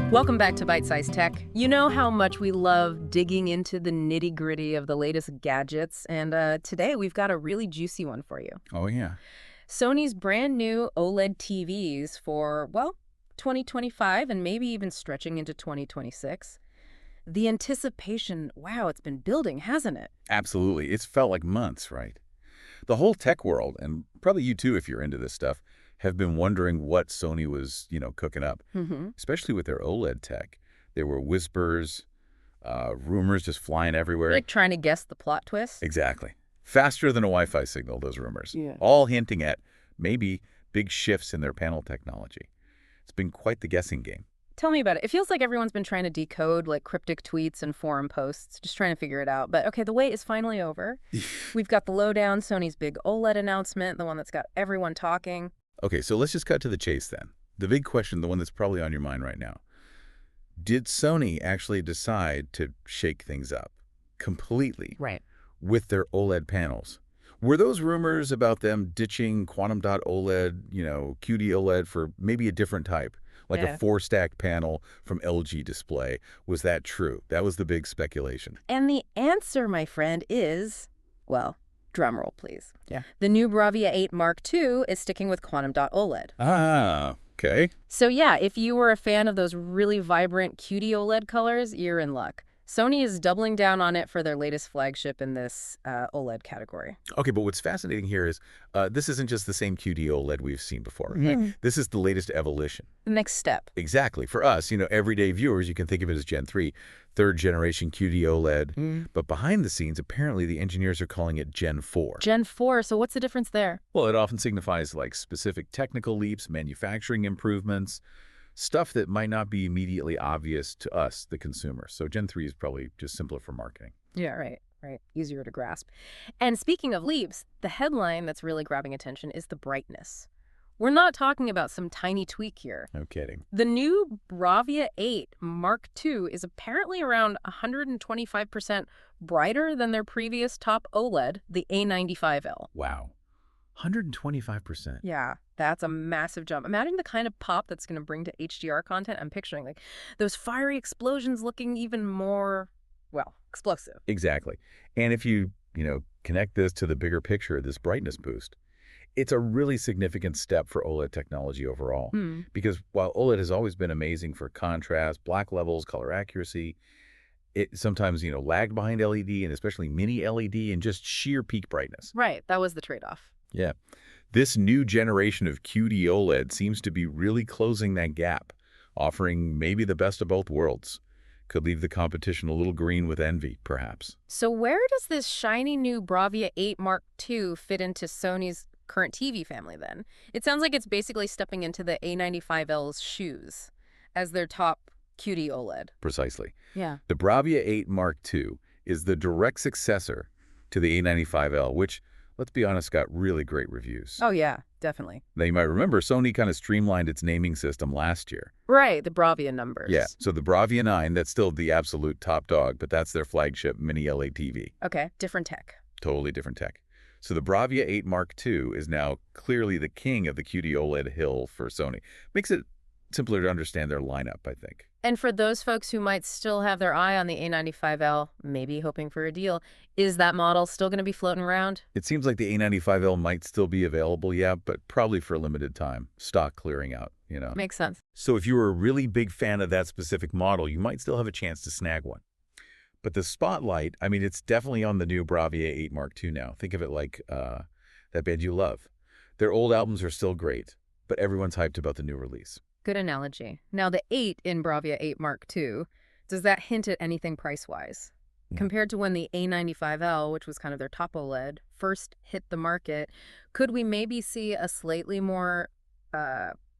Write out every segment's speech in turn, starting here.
Welcome back to Byte-Sized Tech. You know how much we love digging into the nitty-gritty of the latest gadgets, and today we've got a really juicy one for you. Oh, yeah. Sony's brand new OLED TVs for, well, 2025 and maybe even stretching into 2026. The anticipation, wow, it's been building, hasn't it? Absolutely. It's felt like months, right? The whole tech world, and probably you too if you're into this stuff, have been wondering what Sony was, cooking up, especially with their OLED tech. There were whispers, rumors just flying everywhere. Like trying to guess the plot twist? Exactly. Faster than a Wi-Fi signal, those rumors. Yeah. All hinting at maybe big shifts in their panel technology. It's been quite the guessing game. Tell me about it. It feels like everyone's been trying to decode like cryptic tweets and forum posts, just trying to figure it out. But okay, the wait is finally over. We've got the lowdown, Sony's big OLED announcement, the one that's got everyone talking. Okay, so let's just cut to the chase then. The big question, the one that's probably on your mind right now. Did Sony actually decide to shake things up completely with their OLED panels? Were those rumors about them ditching Quantum Dot OLED, QD-OLED for maybe a different type, like a 4-stack panel from LG Display? Was that true? That was the big speculation. And the answer, my friend, is, well, drumroll, please. Yeah. The new Bravia 8 Mark II is sticking with Quantum Dot OLED. Ah, okay. So yeah, if you were a fan of those really vibrant QD-OLED colors, you're in luck. Sony is doubling down on it for their latest flagship in this OLED category. Okay, but what's fascinating here is this isn't just the same QD-OLED we've seen before. Right? This is the latest evolution. The next step. Exactly. For us, everyday viewers, you can think of it as Gen 3, third generation QD-OLED. But behind the scenes, apparently the engineers are calling it Gen 4. Gen 4, so what's the difference there? Well, it often signifies like specific technical leaps, manufacturing improvements, stuff that might not be immediately obvious to us, the consumer. So Gen 3 is probably just simpler for marketing. Yeah, right. Easier to grasp. And speaking of leaps, the headline that's really grabbing attention is the brightness. We're not talking about some tiny tweak here. No kidding. The new Bravia 8 Mark II is apparently around 125% brighter than their previous top OLED, the A95L. Wow. 125%. Yeah, that's a massive jump. Imagine the kind of pop that's going to bring to HDR content. I'm picturing like those fiery explosions looking even more, well, explosive. Exactly. And if you, connect this to the bigger picture, this brightness boost, it's a really significant step for OLED technology overall. Because while OLED has always been amazing for contrast, black levels, color accuracy, it sometimes, lagged behind LED and especially mini LED and just sheer peak brightness. Right. That was the trade-off. Yeah. This new generation of QD-OLED seems to be really closing that gap, offering maybe the best of both worlds. Could leave the competition a little green with envy, perhaps. So where does this shiny new Bravia 8 Mark II fit into Sony's current TV family then? It sounds like it's basically stepping into the A95L's shoes as their top QD-OLED. Precisely. Yeah. The Bravia 8 Mark II is the direct successor to the A95L, which, let's be honest, got really great reviews. Oh, yeah, definitely. Now, you might remember Sony kind of streamlined its naming system last year. Right, the Bravia numbers. Yeah, so the Bravia 9, that's still the absolute top dog, but that's their flagship mini LED TV. Okay, different tech. Totally different tech. So the Bravia 8 Mark II is now clearly the king of the QD-OLED hill for Sony. Makes it simpler to understand their lineup, I think. And for those folks who might still have their eye on the A95L, maybe hoping for a deal, is that model still going to be floating around? It seems like the A95L might still be available, yeah, but probably for a limited time. Stock clearing out, Makes sense. So if you were a really big fan of that specific model, you might still have a chance to snag one. But the spotlight, it's definitely on the new Bravia 8 Mark II now. Think of it like that band you love. Their old albums are still great, but everyone's hyped about the new release. Good analogy. Now, the 8 in Bravia 8 Mark II, does that hint at anything price-wise? Yeah. Compared to when the A95L, which was kind of their top OLED, first hit the market, could we maybe see a slightly more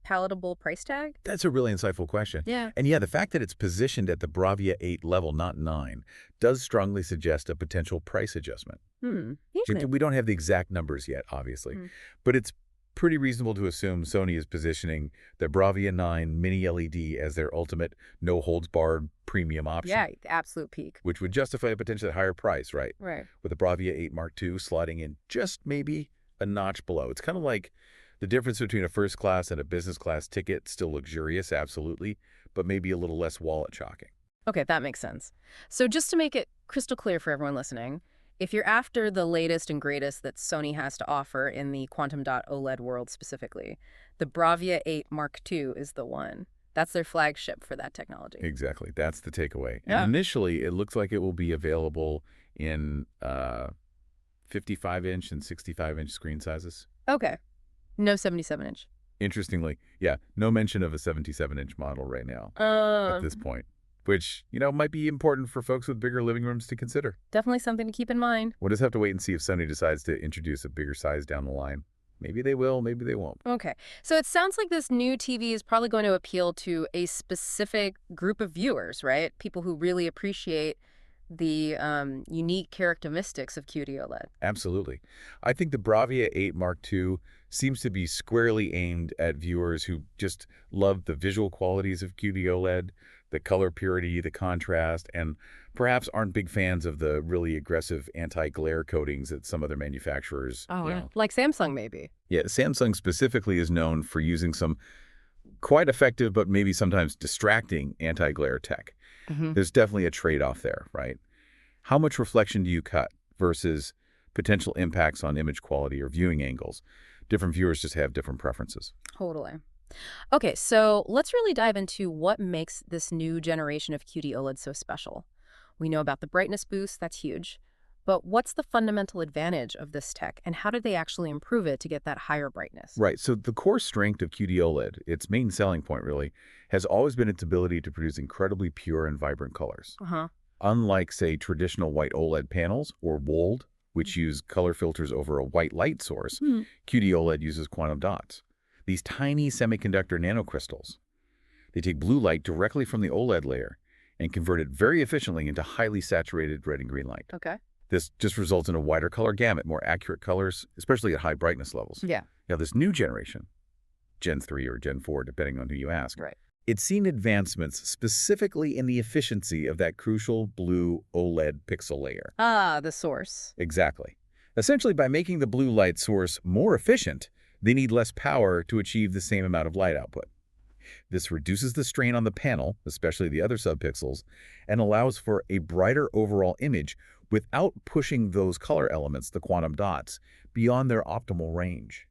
palatable price tag? That's a really insightful question. Yeah. And yeah, the fact that it's positioned at the Bravia 8 level, not 9, does strongly suggest a potential price adjustment. We don't have the exact numbers yet, obviously, but it's pretty reasonable to assume Sony is positioning the Bravia 9 mini LED as their ultimate no-holds-barred premium option. Yeah, the absolute peak. Which would justify a potentially higher price, right? Right. With the Bravia 8 Mark II sliding in just maybe a notch below. It's kind of like the difference between a first class and a business class ticket, still luxurious, absolutely, but maybe a little less wallet shocking. Okay, that makes sense. So just to make it crystal clear for everyone listening, if you're after the latest and greatest that Sony has to offer in the Quantum Dot OLED world specifically, the Bravia 8 Mark II is the one. That's their flagship for that technology. Exactly. That's the takeaway. Yeah. And initially, it looks like it will be available in 55-inch and 65-inch screen sizes. Okay. No 77-inch. Interestingly, yeah, no mention of a 77-inch model right now at this point, which, might be important for folks with bigger living rooms to consider. Definitely something to keep in mind. We'll just have to wait and see if Sony decides to introduce a bigger size down the line. Maybe they will, maybe they won't. Okay. So it sounds like this new TV is probably going to appeal to a specific group of viewers, right? People who really appreciate the unique characteristics of QD-OLED. Absolutely. I think the Bravia 8 Mark II seems to be squarely aimed at viewers who just love the visual qualities of QD-OLED, the color purity, the contrast, and perhaps aren't big fans of the really aggressive anti-glare coatings that some other manufacturers, Like Samsung, maybe. Yeah, Samsung specifically is known for using some quite effective but maybe sometimes distracting anti-glare tech. There's definitely a trade-off there, right? How much reflection do you cut versus potential impacts on image quality or viewing angles? Different viewers just have different preferences. Totally. Okay, so let's really dive into what makes this new generation of QD-OLED so special. We know about the brightness boost, that's huge. But what's the fundamental advantage of this tech, and how did they actually improve it to get that higher brightness? Right, so the core strength of QD-OLED, its main selling point really, has always been its ability to produce incredibly pure and vibrant colors. Unlike, say, traditional white OLED panels, or WOLED, which use color filters over a white light source, QD-OLED uses quantum dots. These tiny semiconductor nanocrystals. They take blue light directly from the OLED layer and convert it very efficiently into highly saturated red and green light. Okay. This just results in a wider color gamut, more accurate colors, especially at high brightness levels. Yeah. Now, this new generation, Gen 3 or Gen 4, depending on who you ask, Right. it's seen advancements specifically in the efficiency of that crucial blue OLED pixel layer. Ah, the source. Exactly. Essentially, by making the blue light source more efficient, they need less power to achieve the same amount of light output. This reduces the strain on the panel, especially the other subpixels, and allows for a brighter overall image without pushing those color elements, the quantum dots, beyond their optimal range.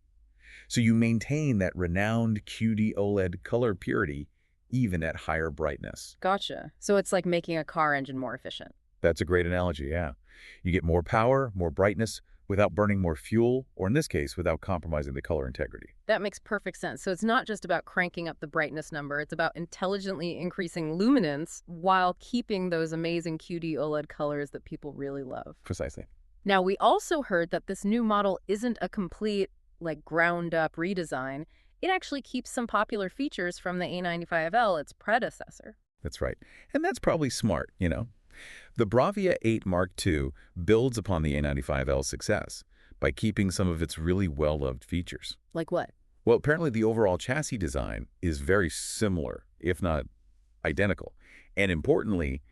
So you maintain that renowned QD-OLED color purity even at higher brightness. Gotcha. So it's like making a car engine more efficient. That's a great analogy, yeah. You get more power, more brightness, without burning more fuel, or in this case, without compromising the color integrity. That makes perfect sense. So it's not just about cranking up the brightness number. It's about intelligently increasing luminance while keeping those amazing QD-OLED colors that people really love. Precisely. Now, we also heard that this new model isn't a complete, ground-up redesign. It actually keeps some popular features from the A95L, its predecessor. That's right. And that's probably smart, The Bravia 8 Mark II builds upon the A95L's success by keeping some of its really well-loved features. Like what? Well, apparently the overall chassis design is very similar, if not identical. And importantly,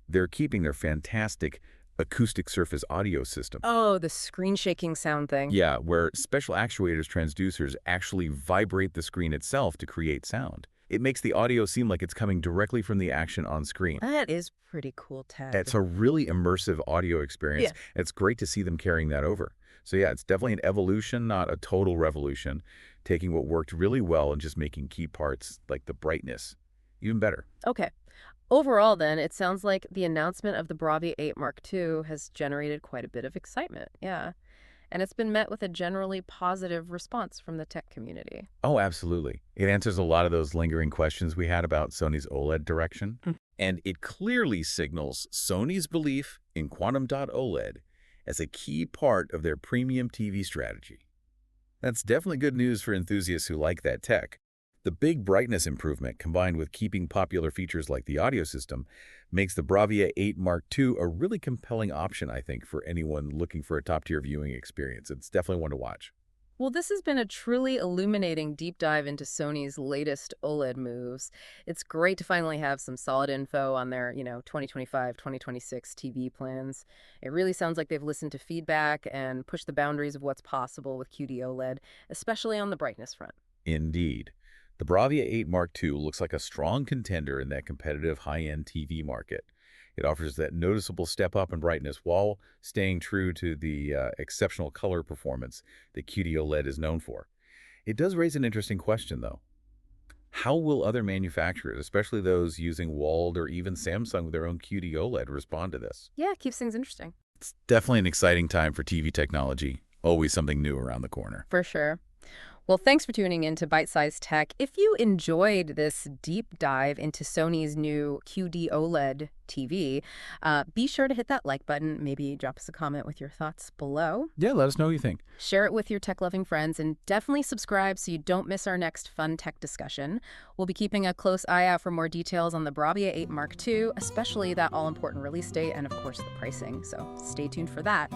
they're keeping their fantastic acoustic surface audio system. Oh, the screen-shaking sound thing. Yeah, where special actuators transducers actually vibrate the screen itself to create sound. It makes the audio seem like it's coming directly from the action on screen. That is pretty cool, Ted. It's a really immersive audio experience. Yeah. It's great to see them carrying that over. So yeah, it's definitely an evolution, not a total revolution, taking what worked really well and just making key parts like the brightness even better. Okay. Overall, then, it sounds like the announcement of the Bravia 8 Mark II has generated quite a bit of excitement. Yeah. And it's been met with a generally positive response from the tech community. Oh, absolutely. It answers a lot of those lingering questions we had about Sony's OLED direction. And it clearly signals Sony's belief in Quantum Dot OLED as a key part of their premium TV strategy. That's definitely good news for enthusiasts who like that tech. The big brightness improvement, combined with keeping popular features like the audio system, makes the Bravia 8 Mark II a really compelling option, I think, for anyone looking for a top-tier viewing experience. It's definitely one to watch. Well, this has been a truly illuminating deep dive into Sony's latest OLED moves. It's great to finally have some solid info on their, 2025, 2026 TV plans. It really sounds like they've listened to feedback and pushed the boundaries of what's possible with QD-OLED, especially on the brightness front. Indeed. The Bravia 8 Mark II looks like a strong contender in that competitive high-end TV market. It offers that noticeable step up in brightness while staying true to the exceptional color performance that QD-OLED is known for. It does raise an interesting question, though. How will other manufacturers, especially those using walled or even Samsung with their own QD-OLED, respond to this? Yeah, it keeps things interesting. It's definitely an exciting time for TV technology. Always something new around the corner. For sure. Well, thanks for tuning in to Byte-Sized Tech. If you enjoyed this deep dive into Sony's new QD-OLED TV, be sure to hit that like button. Maybe drop us a comment with your thoughts below. Yeah, let us know what you think. Share it with your tech-loving friends, and definitely subscribe so you don't miss our next fun tech discussion. We'll be keeping a close eye out for more details on the Bravia 8 Mark II, especially that all-important release date and, of course, the pricing. So stay tuned for that.